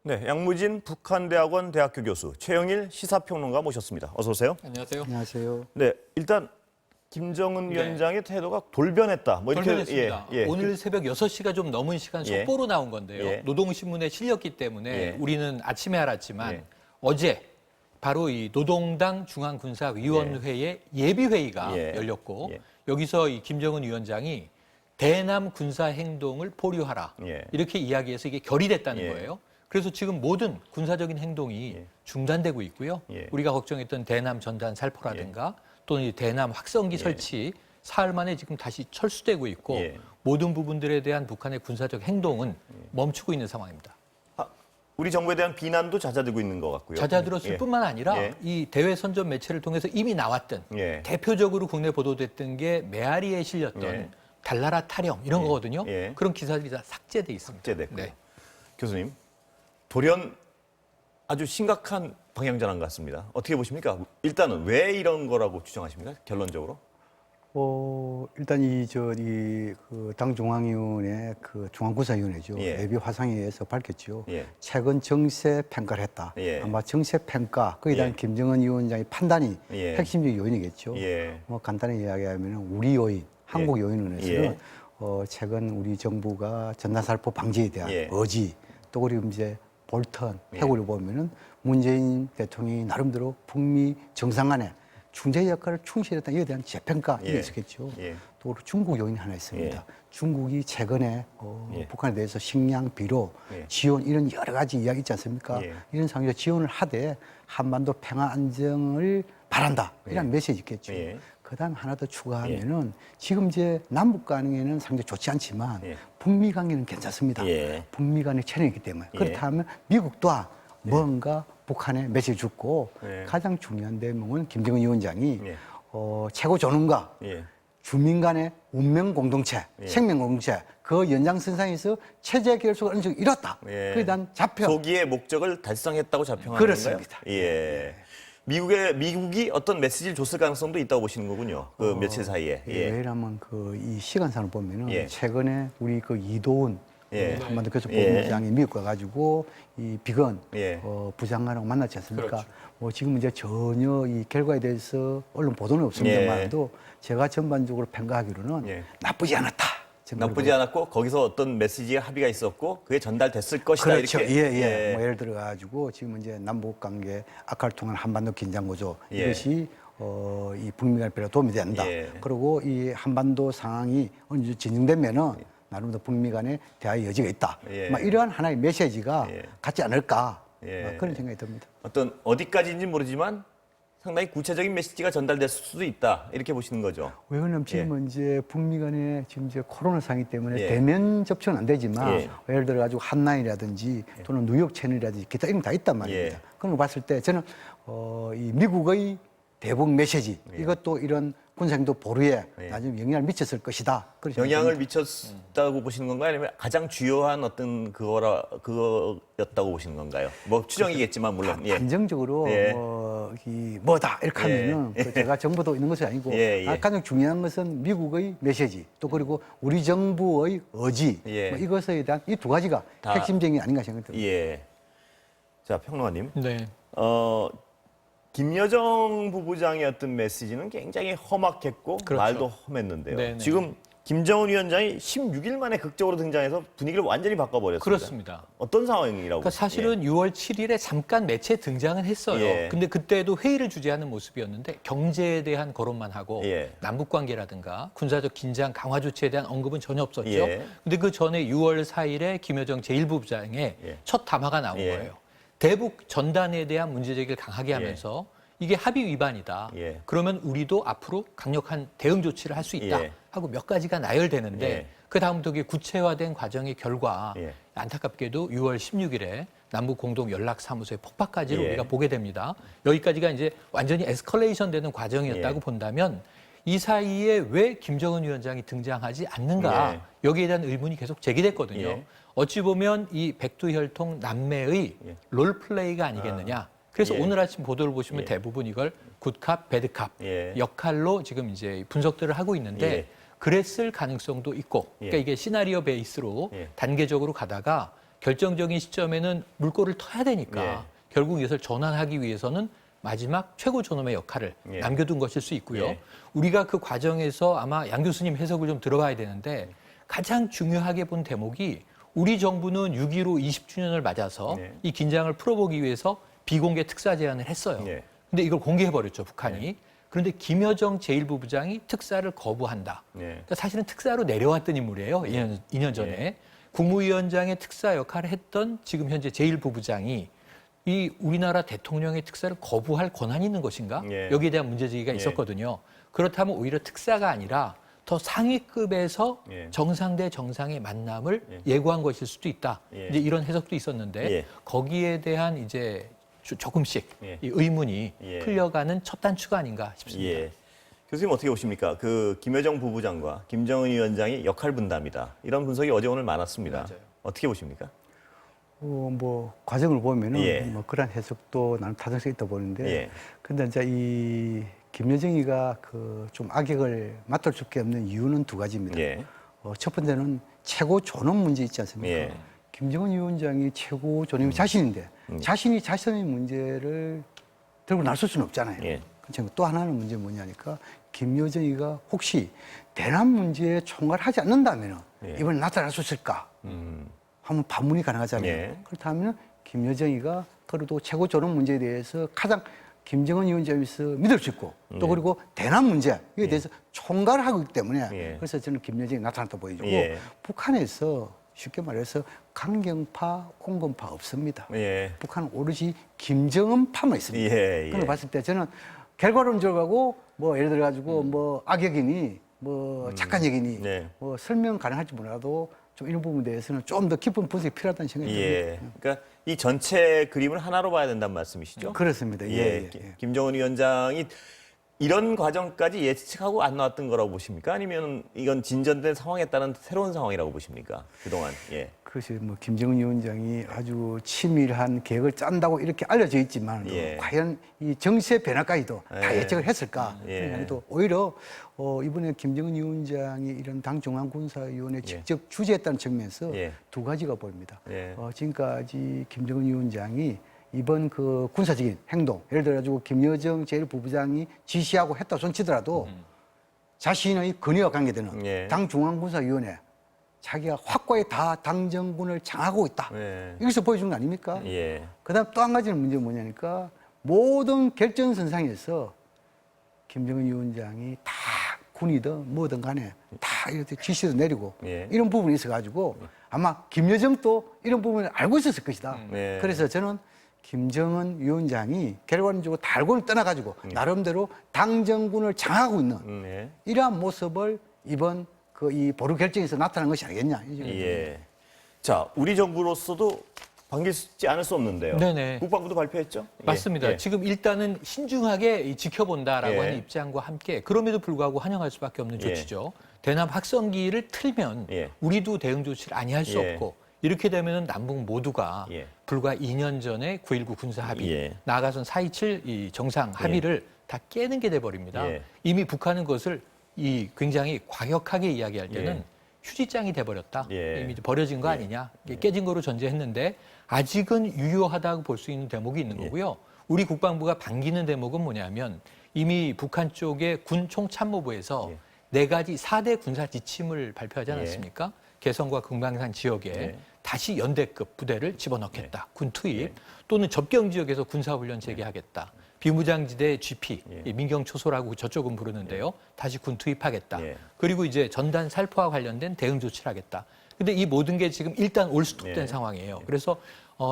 네, 양무진 북한대학원 대학교 교수 최영일 시사평론가 모셨습니다. 어서 오세요. 안녕하세요. 안녕하세요. 네, 일단 김정은 위원장의 태도가 돌변했다. 뭐 이렇게 돌변했습니다. 오늘 새벽 6시가 좀 넘은 시간 속보로 나온 건데요. 노동신문에 실렸기 때문에 우리는 아침에 알았지만 어제 바로 이 노동당 중앙군사위원회의 예비회의가 열렸고 여기서 이 김정은 위원장이 대남 군사행동을 보류하라 이렇게 이야기해서 이게 결의됐다는 거예요. 그래서 지금 모든 군사적인 행동이 중단되고 있고요. 우리가 걱정했던 대남 전단 살포라든가 또는 이 대남 확성기 설치 사흘 만에 지금 다시 철수되고 있고 모든 부분들에 대한 북한의 군사적 행동은 멈추고 있는 상황입니다. 우리 정부에 대한 비난도 잦아들고 있는 것 같고요. 잦아들었을 뿐만 아니라 이 대외 선전 매체를 통해서 이미 나왔던 대표적으로 국내 보도됐던 게 메아리에 실렸던 달나라 타령 이런 거거든요. 그런 기사들이 다 삭제돼 있습니다. 삭제됐고요. 교수님, 돌연 아주 심각한 방향 전환 같습니다. 어떻게 보십니까? 일단은 왜 이런 거라고 추정하십니까? 결론적으로? 일단 그 당중앙위원회 그 중앙군사위원회죠. 예비 화상회의에서 밝혔죠. 최근 정세 평가를 했다. 아마 정세 평가 거기에 대한 김정은 위원장의 판단이 핵심적 요인이겠죠. 뭐 간단히 이야기하면 우리 요인, 한국 요인론에서는 최근 우리 정부가 전단살포 방지에 대한 의지 또 그리고 이제 볼턴, 회고를 보면은 문재인 대통령이 나름대로 북미 정상 간에 중재 역할을 충실했다 이에 대한 재평가 이게 있었겠죠. 또 중국 요인이 하나 있습니다. 중국이 최근에 북한에 대해서 식량, 비료, 지원 이런 여러 가지 이야기 있지 않습니까? 이런 상황에서 지원을 하되 한반도 평화 안정을 바란다 이런 메시지 있겠죠. 그다음 하나 더 추가하면은 지금 이제 남북 관계는 상당히 좋지 않지만 북미 관계는 괜찮습니다. 북미 간의 체력이기 때문에 그렇다면 미국도 뭔가 북한에 메시지 줬고 가장 중요한 대목은 김정은 위원장이 최고 존엄과 주민 간의 운명 공동체, 생명 공동체 그 연장선상에서 체제 결속을 어느 정도 이뤘다. 그에 대한 자평. 소기의 목적을 달성했다고 자평하는 그렇습니다. 건가요? 미국이 어떤 메시지를 줬을 가능성도 있다고 보시는 거군요. 그 며칠 사이에. 왜냐하면 그 이 시간상을 보면은 최근에 우리 그 이도훈 한반도 교섭본부장이 미국 가가지고 이 비건 부장관하고 만났지 않습니까? 그렇죠. 뭐 지금 이제 전혀 이 결과에 대해서 언론 보도는 없습니다만도 제가 전반적으로 평가하기로는 나쁘지 않았다. 나쁘지 않았고 거기서 어떤 메시지가 합의가 있었고 그게 전달됐을 것이다. 그렇죠. 이렇게. 뭐 예를 들어 가지고 지금 이제 남북 관계 악화를 통한 한반도 긴장 구조 이것이 이 북미 간에 별로 도움이 된다. 그리고 이 한반도 상황이 어느 정도 진정되면은 나름대로 북미 간의 대화의 여지가 있다. 막 이러한 하나의 메시지가 같지 않을까 그런 생각이 듭니다. 어떤 어디까지인지 모르지만 상당히 구체적인 메시지가 전달될 수도 있다. 이렇게 보시는 거죠. 왜냐하면 지금 이제 북미 간에 지금 이제 코로나 상황이기 때문에 대면 접촉은 안 되지만 예를 들어 가지고 한라인이라든지 또는 뉴욕 채널이라든지 기타 이런 거 다 있단 말입니다. 그런 거 봤을 때 저는 이 미국의 대북 메시지 이것도 이런 군사행동 보류에 나중에 영향을 미쳤을 것이다. 영향을 미쳤다고 보시는 건가요? 아니면 가장 주요한 어떤 그거였다고 보시는 건가요? 뭐 추정이겠지만 물론. 단정적으로 뭐다 이렇게 하면은 제가 정보도 있는 것이 아니고 가장 중요한 것은 미국의 메시지 또 그리고 우리 정부의 의지 뭐 이것에 대한 이 두 가지가 핵심적인 게 아닌가 생각됩니다. 자, 평론가님. 네. 김여정 부부장의 어떤 메시지는 굉장히 험악했고 말도 험했는데요. 지금 김정은 위원장이 16일 만에 극적으로 등장해서 분위기를 완전히 바꿔버렸습니다. 그렇습니다. 어떤 상황이라고? 그러니까 사실은 6월 7일에 잠깐 매체에 등장은 했어요. 근데 그때도 회의를 주재하는 모습이었는데 경제에 대한 거론만 하고 남북 관계라든가 군사적 긴장 강화 조치에 대한 언급은 전혀 없었죠. 근데 그 전에 6월 4일에 김여정 제1부부장의 첫 담화가 나온 거예요. 대북 전단에 대한 문제 제기를 강하게 하면서 이게 합의 위반이다. 그러면 우리도 앞으로 강력한 대응 조치를 할 수 있다 하고 몇 가지가 나열되는데 그 다음부터 그게 구체화된 과정의 결과 안타깝게도 6월 16일에 남북 공동 연락사무소의 폭파까지를 우리가 보게 됩니다. 여기까지가 이제 완전히 에스컬레이션 되는 과정이었다고 본다면 이 사이에 왜 김정은 위원장이 등장하지 않는가 여기에 대한 의문이 계속 제기됐거든요. 어찌 보면 이 백두혈통 남매의 롤플레이가 아니겠느냐. 그래서 오늘 아침 보도를 보시면 대부분 이걸 굿캅, 배드캅 역할로 지금 이제 분석들을 하고 있는데 그랬을 가능성도 있고 그러니까 이게 시나리오 베이스로 단계적으로 가다가 결정적인 시점에는 물꼬를 터야 되니까 결국 이것을 전환하기 위해서는 마지막 최고 존엄의 역할을 남겨둔 것일 수 있고요. 우리가 그 과정에서 아마 양 교수님 해석을 좀 들어봐야 되는데 가장 중요하게 본 대목이 우리 정부는 6.15 20주년을 맞아서 이 긴장을 풀어보기 위해서 비공개 특사 제안을 했어요. 근데 이걸 공개해버렸죠, 북한이. 그런데 김여정 제1부부장이 특사를 거부한다. 그러니까 사실은 특사로 내려왔던 인물이에요, 2년 전에. 국무위원장의 특사 역할을 했던 지금 현재 제1부부장이 이 우리나라 대통령의 특사를 거부할 권한이 있는 것인가? 여기에 대한 문제제기가 있었거든요. 그렇다면 오히려 특사가 아니라 더 상위급에서 정상 대 정상의 만남을 예고한 것일 수도 있다. 이제 이런 해석도 있었는데 거기에 대한 이제 조금씩 이 의문이 풀려가는 첫 단추가 아닌가 싶습니다. 교수님 어떻게 보십니까? 그 김여정 부부장과 김정은 위원장이 역할 분담이다. 이런 분석이 어제 오늘 많았습니다. 맞아요. 어떻게 보십니까? 뭐 과정을 보면은 뭐 그런 해석도 나는 타당성이 있다 보는데, 근데 이제 이 김여정이가 그 좀 악역을 맡을 수밖에 없는 이유는 두 가지입니다. 첫 번째는 최고 존엄 문제 있지 않습니까? 김정은 위원장이 최고 존엄이 자신인데 자신이 자신의 문제를 들고 나설 수는 없잖아요. 또 하나는 문제 뭐냐니까 김여정이가 혹시 대남 문제에 총괄하지 않는다면 이번에 나타날 수 있을까? 하면 반문이 가능하잖아요. 그렇다면 김여정이가 그래도 최고 존엄 문제에 대해서 가장 김정은 위원장에서 믿을 수 있고 또 그리고 대남 문제에 대해서 총괄을 하고 있기 때문에 그래서 저는 김여정이 나타났다 보여주고 북한에서 쉽게 말해서 강경파, 온건파 없습니다. 북한은 오로지 김정은파만 있습니다. 그걸 봤을 때 저는 결과론적으로 가고 뭐 예를 들어 가지고 뭐 악역이니 뭐 착한 얘기니 뭐 설명 가능할지 몰라도 좀 이런 부분에 대해서는 좀 더 깊은 분석이 필요하다는 생각이 듭니다. 그러니까 이 전체 그림을 하나로 봐야 된다는 말씀이시죠? 그렇습니다. 김정은 위원장이 이런 과정까지 예측하고 안 나왔던 거라고 보십니까? 아니면 이건 진전된 상황에 따른 새로운 상황이라고 보십니까? 그동안. 그것이 뭐 김정은 위원장이 아주 치밀한 계획을 짠다고 이렇게 알려져 있지만 과연 이 정세 변화까지도 다 예측을 했을까? 또 오히려 이번에 김정은 위원장이 이런 당 중앙군사위원회 직접 주재했다는 측면에서 두 가지가 보입니다. 지금까지 김정은 위원장이 이번 그 군사적인 행동, 예를 들어 가지고 김여정 제1부부장이 지시하고 했다 손치더라도 자신의 권위와 관계되는 당 중앙군사위원회 자기가 확고히 다 당정군을 장악하고 있다. 여기서 보여준 거 아닙니까? 그다음 또 한 가지는 문제는 뭐냐니까 모든 결정선상에서 김정은 위원장이 다 군이든 뭐든 간에 다 이렇게 지시도 내리고 이런 부분이 있어가지고 아마 김여정도 이런 부분을 알고 있었을 것이다. 그래서 저는 김정은 위원장이 결과론적으로 다 알고는 떠나가지고 나름대로 당정군을 장악하고 있는 이러한 모습을 이번 그 이 보류 결정에서 나타난 것이 아니겠냐. 자, 우리 정부로서도 반기지 않을 수 없는데요. 국방부도 발표했죠? 맞습니다. 지금 일단은 신중하게 지켜본다라고 하는 입장과 함께 그럼에도 불구하고 환영할 수밖에 없는 조치죠. 대남 확성기를 틀면 우리도 대응 조치를 아니할 수 없고 이렇게 되면 남북 모두가 불과 2년 전에 9.19 군사 합의, 나아가선 4.27 이 정상 합의를 다 깨는 게 돼버립니다. 이미 북한은 그것을 굉장히 과격하게 이야기할 때는 휴지장이 돼버렸다. 이미 버려진 거 아니냐. 깨진 거로 전제했는데 아직은 유효하다고 볼 수 있는 대목이 있는 거고요. 우리 국방부가 반기는 대목은 뭐냐면 이미 북한 쪽의 군 총참모부에서 4가지 4대 군사 지침을 발표하지 않았습니까? 개성과 금강산 지역에 다시 연대급 부대를 집어넣겠다. 군 투입 또는 접경 지역에서 군사훈련 재개하겠다. 비무장지대 GP, 민경초소라고 저쪽은 부르는데요. 다시 군 투입하겠다. 그리고 이제 전단 살포와 관련된 대응 조치를 하겠다. 근데 이 모든 게 지금 일단 올스톱된 상황이에요. 그래서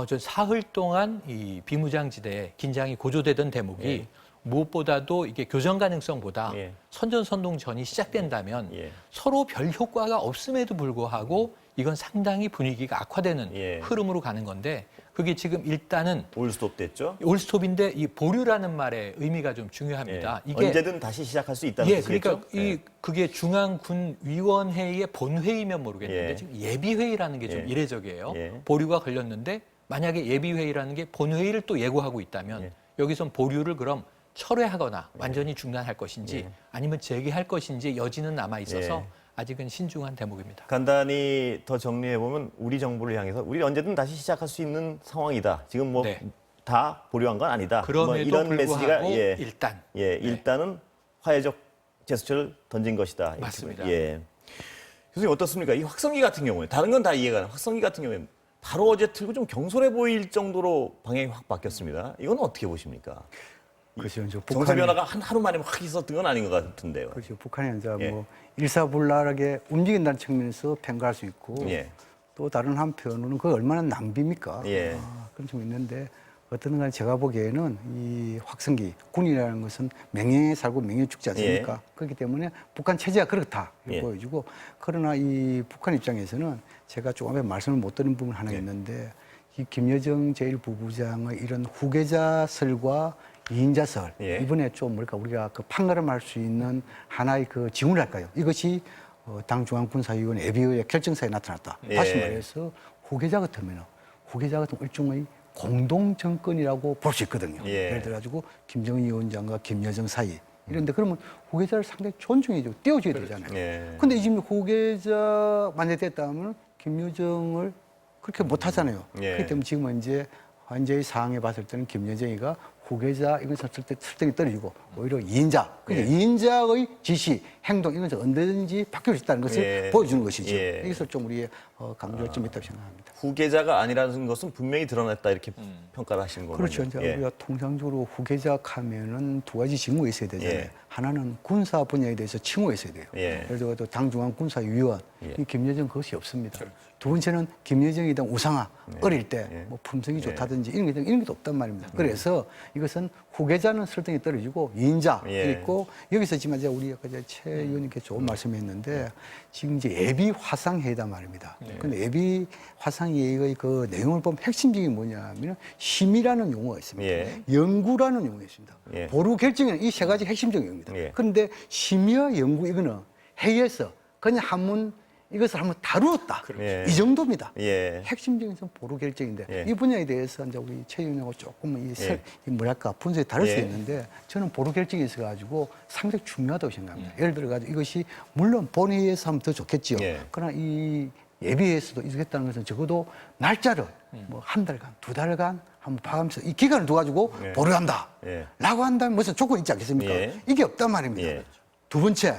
저 사흘 동안 이 비무장지대에 긴장이 고조되던 대목이 무엇보다도 이게 교전 가능성보다 선전선동전이 시작된다면 서로 별 효과가 없음에도 불구하고 이건 상당히 분위기가 악화되는 흐름으로 가는 건데 그게 지금 일단은 올스톱 됐죠? 올스톱인데 이 보류라는 말의 의미가 좀 중요합니다. 이게 언제든 다시 시작할 수 있다는 뜻이겠죠? 그러니까 그게 중앙군위원회의의 본회의면 모르겠는데 지금 예비회의라는 게 좀 이례적이에요. 보류가 걸렸는데 만약에 예비회의라는 게 본회의를 또 예고하고 있다면 여기선 보류를 그럼 철회하거나 완전히 중단할 것인지 아니면 재개할 것인지 여지는 남아 있어서 아직은 신중한 대목입니다. 간단히 더 정리해 보면 우리 정부를 향해서 우리 언제든 다시 시작할 수 있는 상황이다. 지금 뭐 다 보류한 건 아니다. 그럼에도 뭐 이런 불구하고 메시지가 일단은 화해적 제스처를 던진 것이다. 맞습니다. 교수님 어떻습니까? 이 확성기 같은 경우에 다른 건 다 이해가 가는 확성기 같은 경우에는 바로 어제 틀고 좀 경솔해 보일 정도로 방향이 확 바뀌었습니다. 이건 어떻게 보십니까? 그렇죠. 정세 변화가 한 하루 만에 확 있었던 건 아닌 것 같은데요. 그렇죠. 북한이 이제 뭐 일사불란하게 움직인다는 측면에서 평가할 수 있고 또 다른 한편으로는 그게 얼마나 낭비입니까? 그런 점이 있는데 어떤 간 제가 보기에는 이 확성기, 군이라는 것은 명예에 살고 명예에 죽지 않습니까? 그렇기 때문에 북한 체제가 그렇다 이렇게 보여주고 그러나 이 북한 입장에서는 제가 조금 전에 말씀을 못 드린 부분 하나 있는데 이 김여정 제1부부장의 이런 후계자설과 이인자설 이번에 좀 뭐랄까 우리가 그 판가름할 수 있는 하나의 그 징후랄까요? 이것이 당 중앙군사위원 예비의 결정사에 나타났다. 다시 말해서 후계자 같으면 후계자 같은 일종의 공동 정권이라고 볼 수 있거든요. 예를 들어가지고 김정은 위원장과 김여정 사이 이런데 그러면 후계자를 상당히 존중해주고 띄워줘야 되잖아요. 근데 지금 후계자 만약에 됐다면 김여정을 그렇게 못하잖아요. 그렇기 때문에 지금은 이제 현재의 상황에 봤을 때는 김여정이가 후계자 이건 설득이 떨어지고 오히려 이인자, 그러니까 이인자의 지시, 행동 이것은 언제든지 바뀔 수 있다는 것을 보여주는 것이죠. 여기서 좀 우리의 강조할 점이 있다고 생각합니다. 후계자가 아니라는 것은 분명히 드러났다 이렇게 평가를 하시는 거죠. 그렇죠. 이제 우리가 통상적으로 후계자 하면은 두 가지 징후가 있어야 되잖아요. 하나는 군사 분야에 대해서 칭호가 있어야 돼요. 예를 들어 당중앙 군사위원 이 김여정 그것이 없습니다. 두 번째는 김여정에 대한 우상화 어릴 때 뭐 품성이 좋다든지 이런 것도 없단 말입니다. 그래서 이것은 후계자는 설득이 떨어지고 이인자 있고 여기서 지금 이제 우리 아까 최 의원님께 좋은 말씀했는데 지금 이제 예비 화상회의단 말입니다. 근데 예비 화상회의의 그 내용을 보면 핵심적인 게 뭐냐면 심의라는 용어가 있습니다. 연구라는 용어가 있습니다. 보루 결정에는 이 세 가지 핵심적인 용어입니다. 그런데 심의와 연구 이거는 회의에서 그냥 한문 이것을 한번 다루었다. 이 정도입니다. 핵심적인 건 보루 결정인데 이 분야에 대해서 이제 우리 최 의원하고 조금 뭐랄까 분석이 다를 수 있는데 저는 보루 결정이 있어가지고 상당히 중요하다고 생각합니다. 예를 들어가지고 이것이 물론 본회의에서 하면 더 좋겠지요. 그러나 이 예비회에서도 이루겠다는 것은 적어도 날짜를 뭐 한 달간, 두 달간 한번 봐가면서 이 기간을 둬가지고 보류한다. 라고 한다면 무슨 조건이 있지 않겠습니까? 이게 없단 말입니다. 두 번째.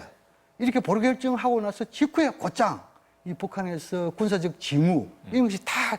이렇게 보류 결정하고 나서 직후에 곧장 이 북한에서 군사적 징후 이런 것이 다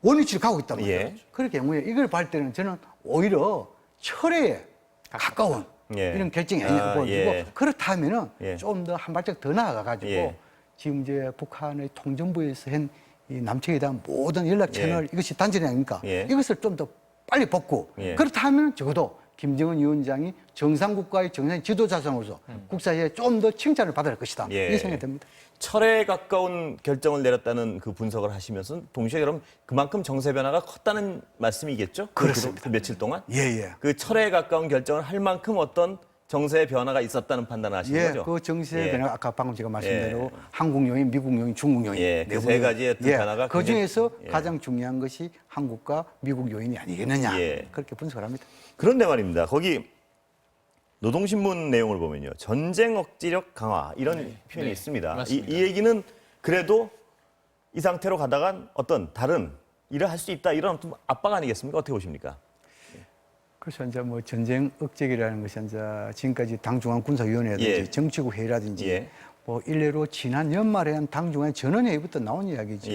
원위치를 가고 있단 말이에요. 그럴 경우에 이걸 볼 때는 저는 오히려 철회에 가까운 이런 결정이 아니냐고 보여지고 그렇다면은 좀 더 한 발짝 더 나아가가지고 지금 이제 북한의 통전부에서 한 이 남측에 대한 모든 연락 채널 이것이 단절이 아닙니까? 이것을 좀 더 빨리 벗고 그렇다면 적어도 김정은 위원장이 정상국가의 정상 지도자상으로서 국사에 좀 더 칭찬을 받을 것이다. 이렇게 생각이 듭니다. 철회에 가까운 결정을 내렸다는 그 분석을 하시면서 동시에 그럼 그만큼 정세 변화가 컸다는 말씀이겠죠? 그렇습니다. 그 며칠 동안? 예. 그 철회에 가까운 결정을 할 만큼 어떤 정세 변화가 있었다는 판단을 하신 거죠? 그 정세 변화가 아까 방금 제가 말씀대로 한국 요인, 미국 요인, 중국 요인. 그 세 가지의 변화가 그 중에서 가장 중요한 것이 한국과 미국 요인이 아니겠느냐. 그렇게 분석을 합니다. 그런데 말입니다. 거기 노동신문 내용을 보면요. 전쟁 억지력 강화 이런 표현이 있습니다. 이 얘기는 그래도 이 상태로 가다간 어떤 다른 일을 할 수 있다 이런 압박 아니겠습니까? 어떻게 보십니까? 그래서 이제 뭐 전쟁 억제기라는 것이 이제 지금까지 당중앙군사위원회라든지 정치국 회의라든지 뭐 일례로 지난 연말에 한 당중앙 전원회의부터 나온 이야기죠.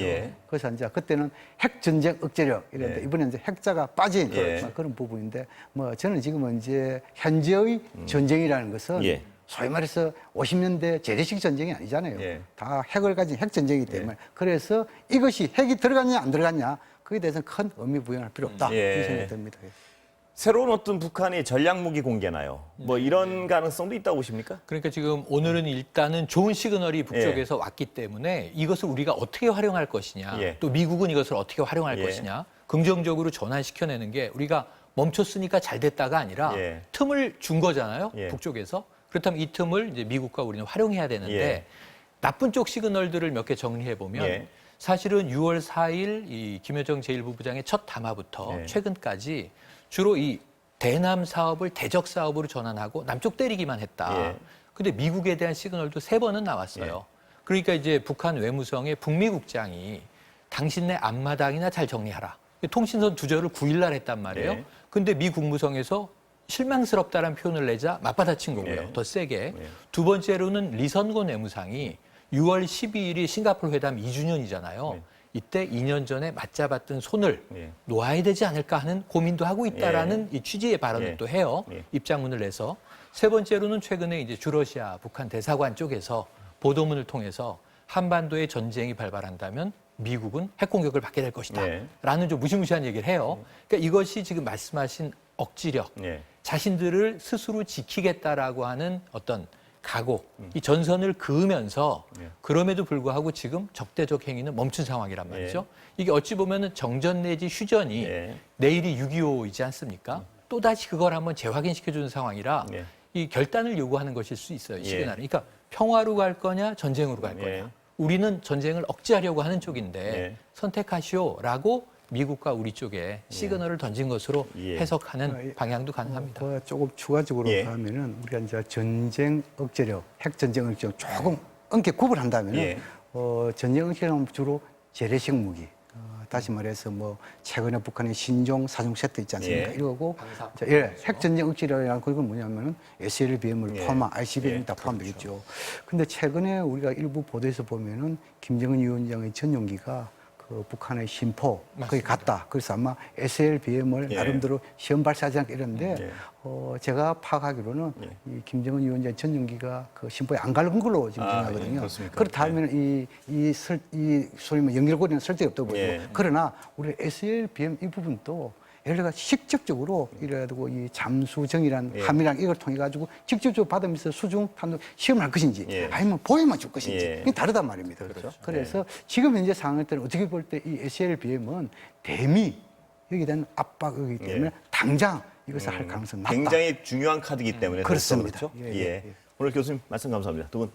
그래서 이제 그때는 핵전쟁 억제력 이랬는데 이번에 이제 핵자가 빠진 그런 부분인데 뭐 저는 지금은 이제 현재의 전쟁이라는 것은 소위 말해서 50년대 제대식 전쟁이 아니잖아요. 다 핵을 가진 핵전쟁이기 때문에 그래서 이것이 핵이 들어갔냐 안 들어갔냐 그에 대해서는 큰 의미 부여할 필요 없다. 이런 생각이 듭니다. 새로운 어떤 북한이 전략무기 공개나요? 뭐 이런 가능성도 있다고 보십니까? 그러니까 지금 오늘은 일단은 좋은 시그널이 북쪽에서 왔기 때문에 이것을 우리가 어떻게 활용할 것이냐, 또 미국은 이것을 어떻게 활용할 것이냐, 긍정적으로 전환시켜내는 게 우리가 멈췄으니까 잘 됐다가 아니라 틈을 준 거잖아요, 북쪽에서. 그렇다면 이 틈을 이제 미국과 우리는 활용해야 되는데 나쁜 쪽 시그널들을 몇 개 정리해 보면 사실은 6월 4일 이 김여정 제1부부장의 첫 담화부터 최근까지 주로 이 대남 사업을 대적 사업으로 전환하고 남쪽 때리기만 했다. 근데 미국에 대한 시그널도 3번은 나왔어요. 그러니까 이제 북한 외무성의 북미 국장이 당신네 앞마당이나 잘 정리하라. 통신선 두절을 9일 날 했단 말이에요. 근데 미 국무성에서 실망스럽다라는 표현을 내자 맞받아친 거고요. 더 세게. 두 번째로는 리선고 외무상이 6월 12일이 싱가포르 회담 2주년이잖아요. 이때 2년 전에 맞잡았던 손을 놓아야 되지 않을까 하는 고민도 하고 있다라는 이 취지의 발언을 또 해요. 입장문을 내서. 세 번째로는 최근에 이제 주러시아 북한 대사관 쪽에서 보도문을 통해서 한반도의 전쟁이 발발한다면 미국은 핵 공격을 받게 될 것이다. 라는 좀 무시무시한 얘기를 해요. 그러니까 이것이 지금 말씀하신 억지력, 자신들을 스스로 지키겠다라고 하는 어떤 각오, 이 전선을 그으면서 그럼에도 불구하고 지금 적대적 행위는 멈춘 상황이란 말이죠. 이게 어찌 보면은 정전 내지 휴전이 내일이 6.25이지 않습니까? 또다시 그걸 한번 재확인시켜주는 상황이라 이 결단을 요구하는 것일 수 있어요. 시그널은. 그러니까 평화로 갈 거냐 전쟁으로 갈 거냐. 우리는 전쟁을 억제하려고 하는 쪽인데 선택하시오라고 미국과 우리 쪽에 시그널을 던진 것으로 해석하는 방향도 가능합니다. 조금 추가적으로 하면은 우리가 이제 전쟁 억제력, 핵 전쟁 억제력 조금 엄게 구분한다면은 전쟁 억제력은 주로 재래식 무기. 다시 말해서 뭐 최근에 북한의 신종 사중 세트 있지 않습니까? 이거고 핵 전쟁 억제력이라는 그건 뭐냐면은 SLBM을 포함한 ICBM이 다 포함되겠죠. 근데 최근에 우리가 일부 보도에서 보면은 김정은 위원장의 전용기가 그 북한의 심포 거기 갔다. 그래서 아마 SLBM을 나름대로 시험 발사하지 않게 이랬는데 제가 파악하기로는 이 김정은 위원장 전용기가 그 심포에 안 갈 걸로 지금 생각하거든요. 그렇다면 이 소위 뭐 연결고리는 설득이 없다고 보죠. 그러나 우리 SLBM 이 부분도 예를 들어 직접적으로 이래가지고 이 잠수정이란 함이랑 이걸 통해 가지고 직접적으로 받으면서 수중 탄도 시험을 할 것인지 아니면 보여만 줄 것인지 이게 다르단 말입니다. 그래서 지금 현재 상황 때는 어떻게 볼 때 이 SLBM은 대미 여기에 대한 압박이기 때문에 당장 이것을 할 가능성이 낮다. 굉장히 중요한 카드이기 때문에 그렇습니다. 그렇죠? 오늘 교수님 말씀 감사합니다. 두 분